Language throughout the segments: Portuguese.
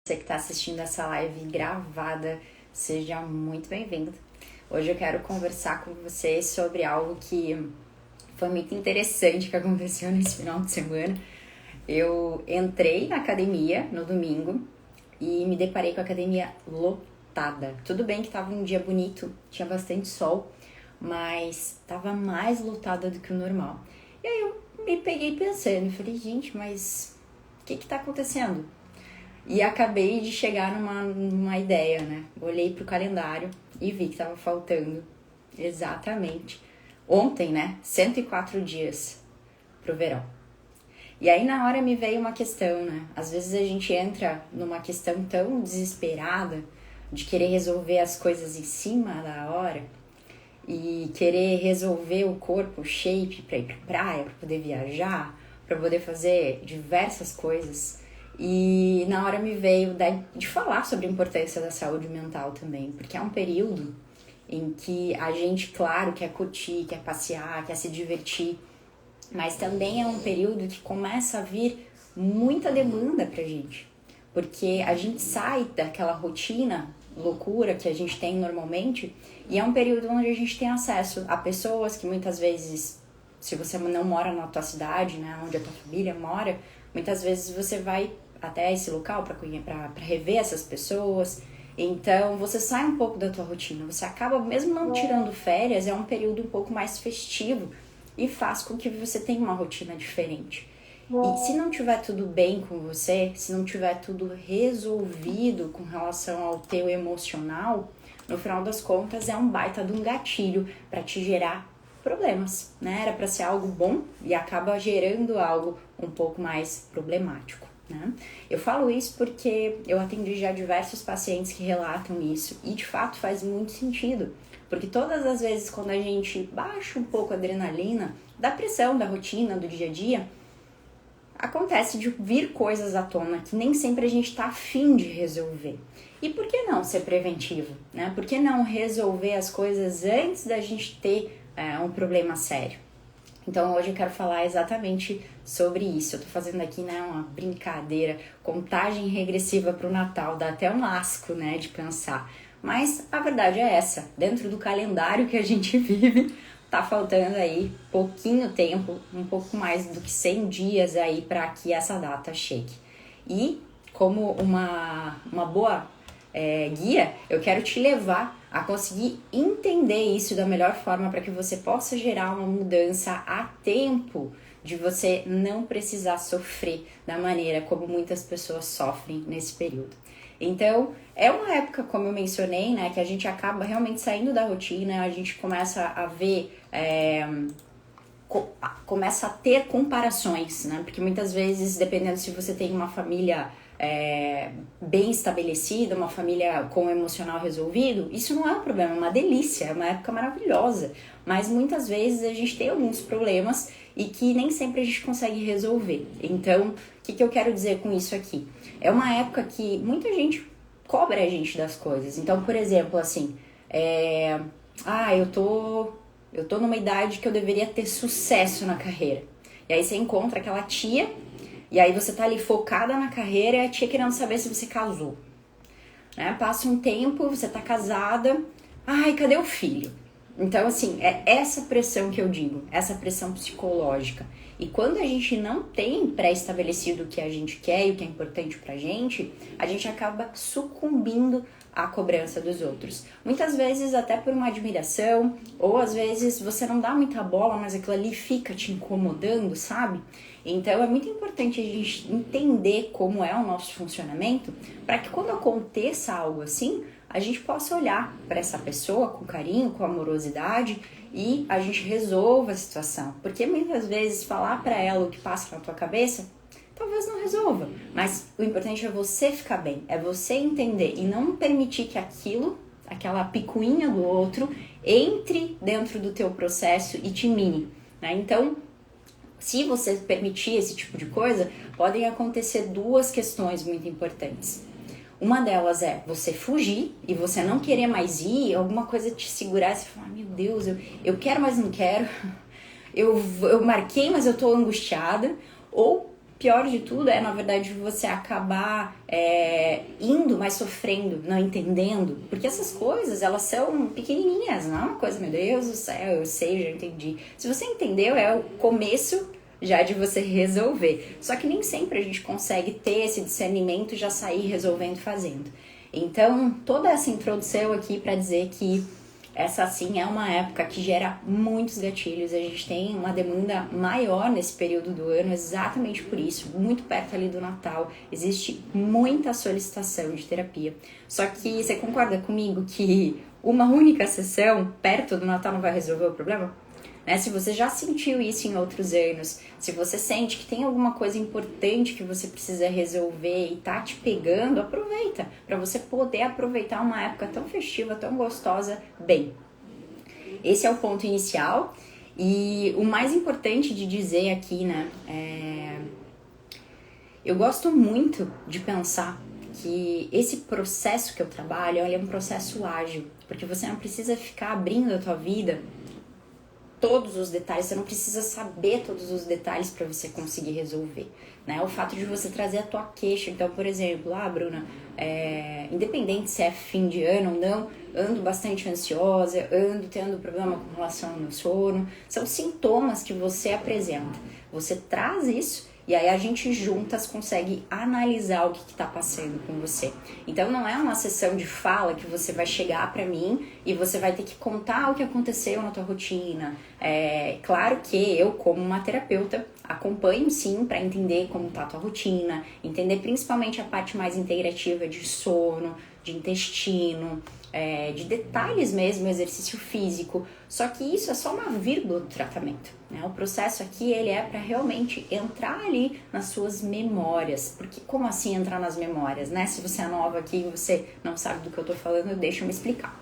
Você que está assistindo essa live gravada, seja muito bem-vindo. Hoje eu quero conversar com você sobre algo que foi muito interessante que aconteceu nesse final de semana. Eu entrei na academia no domingo e me deparei com a academia lotada. Tudo bem que estava um dia bonito, tinha bastante sol, mas estava mais lotada do que o normal. E aí eu me peguei pensando, falei, gente, mas o que está acontecendo? E acabei de chegar numa ideia, né? Olhei pro calendário e vi que tava faltando exatamente ontem, né? 104 dias pro verão. E aí na hora me veio uma questão, né? Às vezes a gente entra numa questão tão desesperada de querer resolver as coisas em cima da hora e querer resolver o corpo, o shape pra ir pra praia, pra poder viajar, pra poder fazer diversas coisas. E na hora me veio de falar sobre a importância da saúde mental também, porque é um período em que a gente, claro, quer curtir, quer passear, quer se divertir, mas também é um período que começa a vir muita demanda pra gente, porque a gente sai daquela rotina loucura que a gente tem normalmente e é um período onde a gente tem acesso a pessoas que muitas vezes, se você não mora na tua cidade, né, onde a tua família mora, muitas vezes você vai até esse local para rever essas pessoas. Então você sai um pouco da tua rotina, você acaba mesmo não tirando férias, é um período um pouco mais festivo e faz com que você tenha uma rotina diferente. E se não tiver tudo bem com você, se não tiver tudo resolvido com relação ao teu emocional, no final das contas é um baita de um gatilho para te gerar problemas, né? Era para ser algo bom e acaba gerando algo um pouco mais problemático, né? Eu falo isso porque eu atendi já diversos pacientes que relatam isso e de fato faz muito sentido, porque todas as vezes quando a gente baixa um pouco a adrenalina da pressão, da rotina, do dia a dia, acontece de vir coisas à tona que nem sempre a gente está afim de resolver. E por que não ser preventivo, né? Por que não resolver as coisas antes da gente ter um problema sério? Então hoje eu quero falar exatamente sobre isso. Eu tô fazendo aqui, né, uma brincadeira, contagem regressiva pro Natal, dá até um asco, né, de pensar. Mas a verdade é essa, dentro do calendário que a gente vive, tá faltando aí pouquinho tempo, um pouco mais do que 100 dias aí para que essa data chegue. E como uma boa guia, eu quero te levar a conseguir entender isso da melhor forma para que você possa gerar uma mudança a tempo de você não precisar sofrer da maneira como muitas pessoas sofrem nesse período. Então, é uma época, como eu mencionei, né, que a gente acaba realmente saindo da rotina, a gente começa a ver, começa a ter comparações, né, porque muitas vezes, dependendo se você tem uma família bem estabelecida, uma família com o emocional resolvido, isso não é um problema, é uma delícia, é uma época maravilhosa, mas muitas vezes a gente tem alguns problemas e que nem sempre a gente consegue resolver. Então, o que eu quero dizer com isso aqui? É uma época que muita gente cobra a gente das coisas. Então, por exemplo, assim, eu tô numa idade que eu deveria ter sucesso na carreira. E aí você encontra aquela tia, e aí você tá ali focada na carreira e a tia querendo saber se você casou. Né? Passa um tempo, você tá casada, ai, cadê o filho? Então, assim, é essa pressão que eu digo, essa pressão psicológica. E quando a gente não tem pré-estabelecido o que a gente quer e o que é importante pra gente, a gente acaba sucumbindo à cobrança dos outros. Muitas vezes até por uma admiração, ou às vezes você não dá muita bola, mas aquilo ali fica te incomodando, sabe? Então é muito importante a gente entender como é o nosso funcionamento, para que quando aconteça algo assim, a gente possa olhar para essa pessoa com carinho, com amorosidade e a gente resolva a situação. Porque muitas vezes falar para ela o que passa na tua cabeça, talvez não resolva. Mas o importante é você ficar bem, é você entender e não permitir que aquela picuinha do outro, entre dentro do teu processo e te mine, né? Então, se você permitir esse tipo de coisa, podem acontecer duas questões muito importantes. Uma delas é você fugir e você não querer mais ir, alguma coisa te segurar e você falar, meu Deus, eu quero, mas não quero. Eu marquei, mas eu tô angustiada. Ou, pior de tudo, na verdade, você acabar indo, mas sofrendo, não entendendo, porque essas coisas, elas são pequenininhas, não é uma coisa, meu Deus do céu, eu sei, já entendi. Se você entendeu, é o começo já de você resolver. Só que nem sempre a gente consegue ter esse discernimento e já sair resolvendo, fazendo. Então, toda essa introdução aqui para dizer que essa sim é uma época que gera muitos gatilhos, a gente tem uma demanda maior nesse período do ano, exatamente por isso, muito perto ali do Natal, existe muita solicitação de terapia. Só que você concorda comigo que uma única sessão perto do Natal não vai resolver o problema? Né? Se você já sentiu isso em outros anos, se você sente que tem alguma coisa importante que você precisa resolver e tá te pegando, aproveita, para você poder aproveitar uma época tão festiva, tão gostosa, bem. Esse é o ponto inicial e o mais importante de dizer aqui, né, eu gosto muito de pensar que esse processo que eu trabalho, ele é um processo ágil, porque você não precisa ficar abrindo a tua vida todos os detalhes, você não precisa saber todos os detalhes para você conseguir resolver, né? O fato de você trazer a tua queixa, então, por exemplo, Bruna, independente se é fim de ano ou não, ando bastante ansiosa, ando tendo problema com relação ao meu sono, são sintomas que você apresenta, você traz isso e aí a gente juntas consegue analisar o que está passando com você. Então não é uma sessão de fala que você vai chegar para mim e você vai ter que contar o que aconteceu na tua rotina. Claro que eu, como uma terapeuta, acompanho sim para entender como está a tua rotina, entender principalmente a parte mais integrativa de sono, de intestino, de detalhes mesmo, exercício físico, só que isso é só uma vírgula do tratamento, né? O processo aqui, ele é para realmente entrar ali nas suas memórias, porque como assim entrar nas memórias, né? Se você é nova aqui e você não sabe do que eu tô falando, deixa eu me explicar.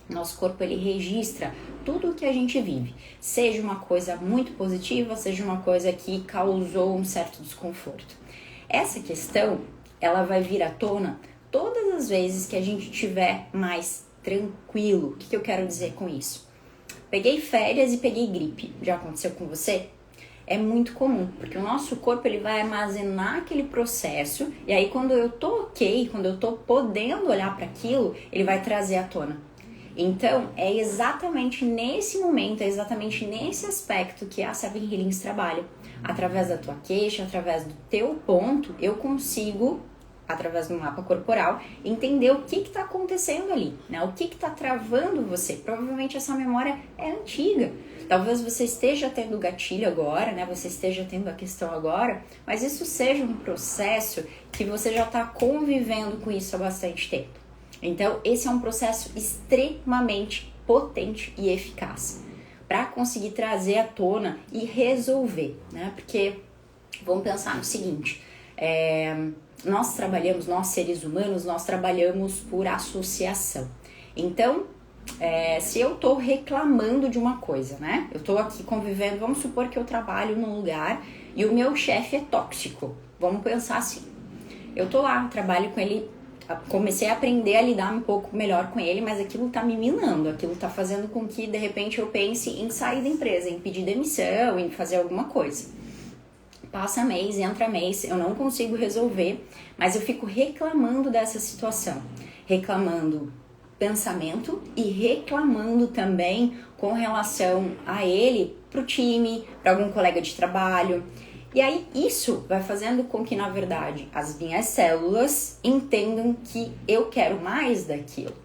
Nosso corpo, ele registra tudo o que a gente vive, seja uma coisa muito positiva, seja uma coisa que causou um certo desconforto. Essa questão, ela vai vir à tona todas as vezes que a gente estiver mais tranquilo. O que eu quero dizer com isso? Peguei férias e peguei gripe. Já aconteceu com você? É muito comum, porque o nosso corpo, ele vai armazenar aquele processo e aí quando eu tô ok, quando eu tô podendo olhar para aquilo, ele vai trazer à tona. Então, é exatamente nesse momento, é exatamente nesse aspecto que a Seven Healings trabalha. Através da tua queixa, através do teu ponto, eu consigo, através do mapa corporal, entender o que está acontecendo ali, né? O que está travando você. Provavelmente essa memória é antiga. Talvez você esteja tendo gatilho agora, né? Você esteja tendo a questão agora, mas isso seja um processo que você já está convivendo com isso há bastante tempo. Então, esse é um processo extremamente potente e eficaz para conseguir trazer à tona e resolver, né? Porque, vamos pensar no seguinte, nós seres humanos, nós trabalhamos por associação. Então, se eu tô reclamando de uma coisa, né? Eu tô aqui convivendo, vamos supor que eu trabalho num lugar e o meu chefe é tóxico. Vamos pensar assim. Eu tô lá, trabalho com ele, comecei a aprender a lidar um pouco melhor com ele, mas aquilo tá me minando, aquilo tá fazendo com que, de repente, eu pense em sair da empresa, em pedir demissão, em fazer alguma coisa. Passa mês, entra mês, eu não consigo resolver, mas eu fico reclamando dessa situação, reclamando pensamento e reclamando também com relação a ele, pro time, para algum colega de trabalho. E aí isso vai fazendo com que, na verdade, as minhas células entendam que eu quero mais daquilo,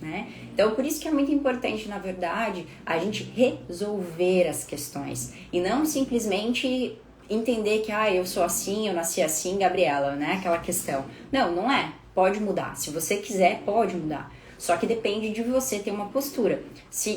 né? Então, por isso que é muito importante, na verdade, a gente resolver as questões e não simplesmente entender que, eu sou assim, eu nasci assim, Gabriela, né? Aquela questão. Não, não é. Pode mudar. Se você quiser, pode mudar. Só que depende de você ter uma postura.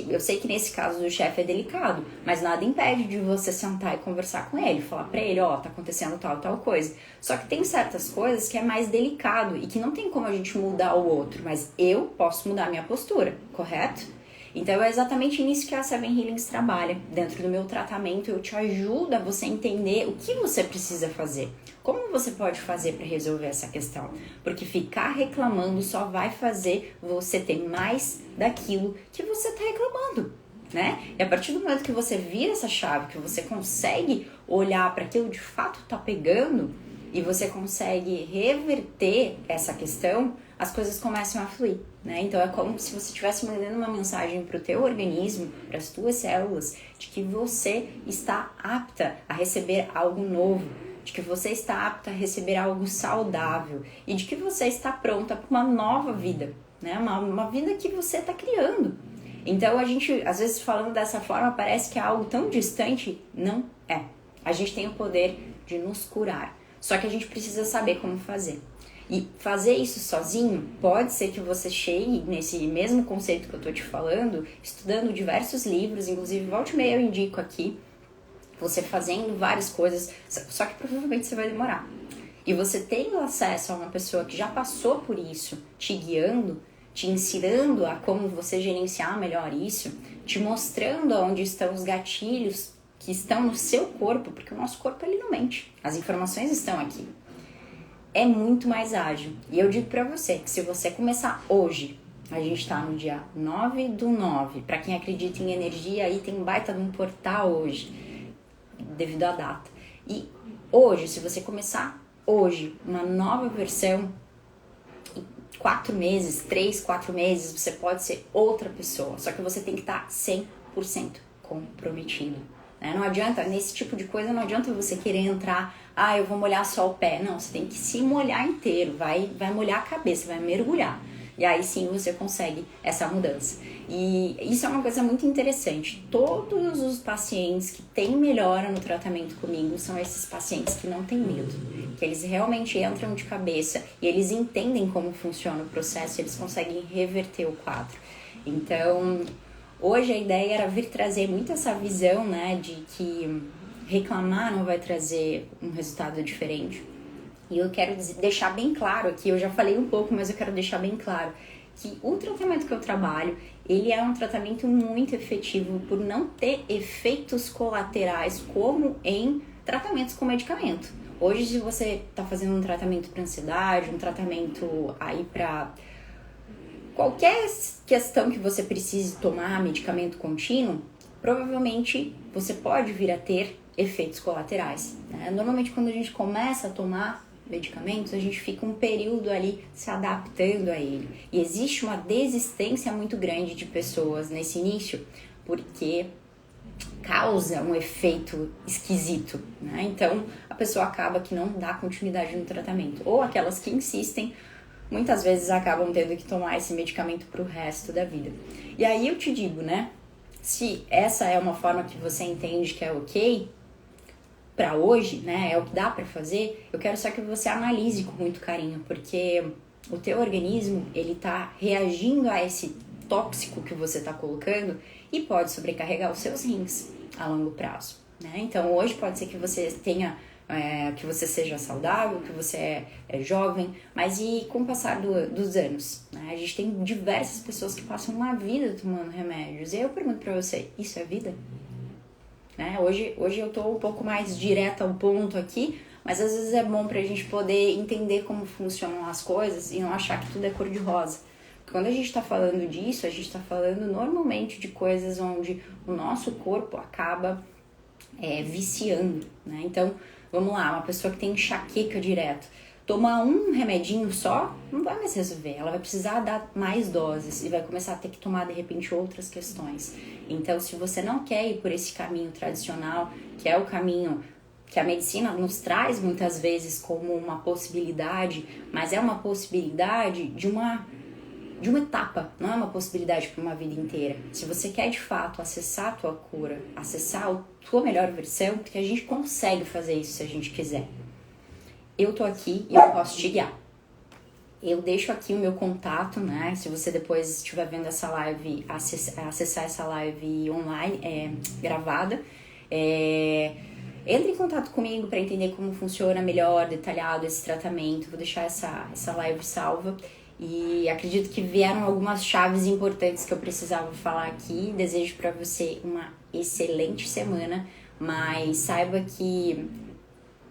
Eu sei que nesse caso do chefe é delicado, mas nada impede de você sentar e conversar com ele, falar pra ele, tá acontecendo tal coisa. Só que tem certas coisas que é mais delicado e que não tem como a gente mudar o outro, mas eu posso mudar a minha postura, correto? Então é exatamente nisso que a Seven Healings trabalha. Dentro do meu tratamento eu te ajudo a você entender o que você precisa fazer. Como você pode fazer para resolver essa questão? Porque ficar reclamando só vai fazer você ter mais daquilo que você está reclamando, né? E a partir do momento que você vira essa chave, que você consegue olhar para aquilo que de fato está pegando, e você consegue reverter essa questão, as coisas começam a fluir, né? Então é como se você estivesse mandando uma mensagem para o teu organismo, para as tuas células, de que você está apta a receber algo novo, de que você está apta a receber algo saudável e de que você está pronta para uma nova vida, né? Uma vida que você está criando. Então a gente, às vezes falando dessa forma, parece que é algo tão distante. Não é. A gente tem o poder de nos curar, só que a gente precisa saber como fazer. E fazer isso sozinho, pode ser que você chegue nesse mesmo conceito que eu tô te falando, estudando diversos livros, inclusive volta e meia eu indico aqui, você fazendo várias coisas, só que provavelmente você vai demorar. E você tendo acesso a uma pessoa que já passou por isso, te guiando, te ensinando a como você gerenciar melhor isso, te mostrando onde estão os gatilhos que estão no seu corpo, porque o nosso corpo ele não mente, as informações estão aqui. É muito mais ágil. E eu digo pra você que se você começar hoje, a gente tá no dia 9/9, pra quem acredita em energia, aí tem um baita de um portal hoje, devido à data. E hoje, se você começar hoje uma nova versão, em 4 meses, 3, 4 meses, você pode ser outra pessoa. Só que você tem que estar 100% comprometido. Não adianta, nesse tipo de coisa, não adianta você querer entrar, eu vou molhar só o pé. Não, você tem que se molhar inteiro, vai molhar a cabeça, vai mergulhar. E aí sim você consegue essa mudança. E isso é uma coisa muito interessante. Todos os pacientes que têm melhora no tratamento comigo são esses pacientes que não têm medo. Que eles realmente entram de cabeça e eles entendem como funciona o processo e eles conseguem reverter o quadro. Então, hoje a ideia era vir trazer muito essa visão, né, de que reclamar não vai trazer um resultado diferente. E eu quero deixar bem claro aqui, eu já falei um pouco, mas eu quero deixar bem claro que o tratamento que eu trabalho, ele é um tratamento muito efetivo por não ter efeitos colaterais como em tratamentos com medicamento. Hoje, se você está fazendo um tratamento para ansiedade, um tratamento aí para qualquer questão que você precise tomar medicamento contínuo, provavelmente você pode vir a ter efeitos colaterais, né? Normalmente quando a gente começa a tomar medicamentos, a gente fica um período ali se adaptando a ele. E existe uma desistência muito grande de pessoas nesse início, porque causa um efeito esquisito, né? Então a pessoa acaba que não dá continuidade no tratamento. Ou aquelas que insistem, muitas vezes acabam tendo que tomar esse medicamento pro resto da vida. E aí eu te digo, né? Se essa é uma forma que você entende que é ok, para hoje, né, é o que dá para fazer, eu quero só que você analise com muito carinho, porque o teu organismo, ele tá reagindo a esse tóxico que você tá colocando e pode sobrecarregar os seus rins a longo prazo, né? Então hoje pode ser que você tenha, que você seja saudável, que você é jovem, mas e com o passar dos anos, né? A gente tem diversas pessoas que passam uma vida tomando remédios, e aí eu pergunto para você, isso é vida? Né? Hoje eu tô um pouco mais direta ao ponto aqui, mas às vezes é bom pra gente poder entender como funcionam as coisas e não achar que tudo é cor-de-rosa. Quando a gente tá falando disso, a gente tá falando normalmente de coisas onde o nosso corpo acaba viciando, né? Então, vamos lá, uma pessoa que tem enxaqueca direto, tomar um remedinho só não vai mais resolver, ela vai precisar dar mais doses e vai começar a ter que tomar de repente outras questões. Então, se você não quer ir por esse caminho tradicional, que é o caminho que a medicina nos traz muitas vezes como uma possibilidade, mas é uma possibilidade de uma etapa, não é uma possibilidade para uma vida inteira. Se você quer de fato acessar a tua cura, acessar a tua melhor versão, porque a gente consegue fazer isso se a gente quiser. Eu tô aqui e eu posso te guiar. Eu deixo aqui o meu contato, né? Se você depois estiver vendo essa live, acessar essa live online, gravada, entre em contato comigo para entender como funciona melhor, detalhado esse tratamento. Vou deixar essa live salva. E acredito que vieram algumas chaves importantes que eu precisava falar aqui. Desejo para você uma excelente semana, mas saiba que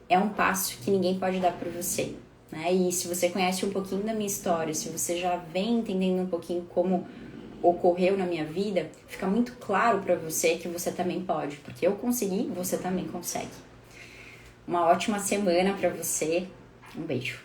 é um passo que ninguém pode dar para você, né? E se você conhece um pouquinho da minha história, se você já vem entendendo um pouquinho como ocorreu na minha vida, fica muito claro para você que você também pode, porque eu consegui, você também consegue. Uma ótima semana para você. Um beijo.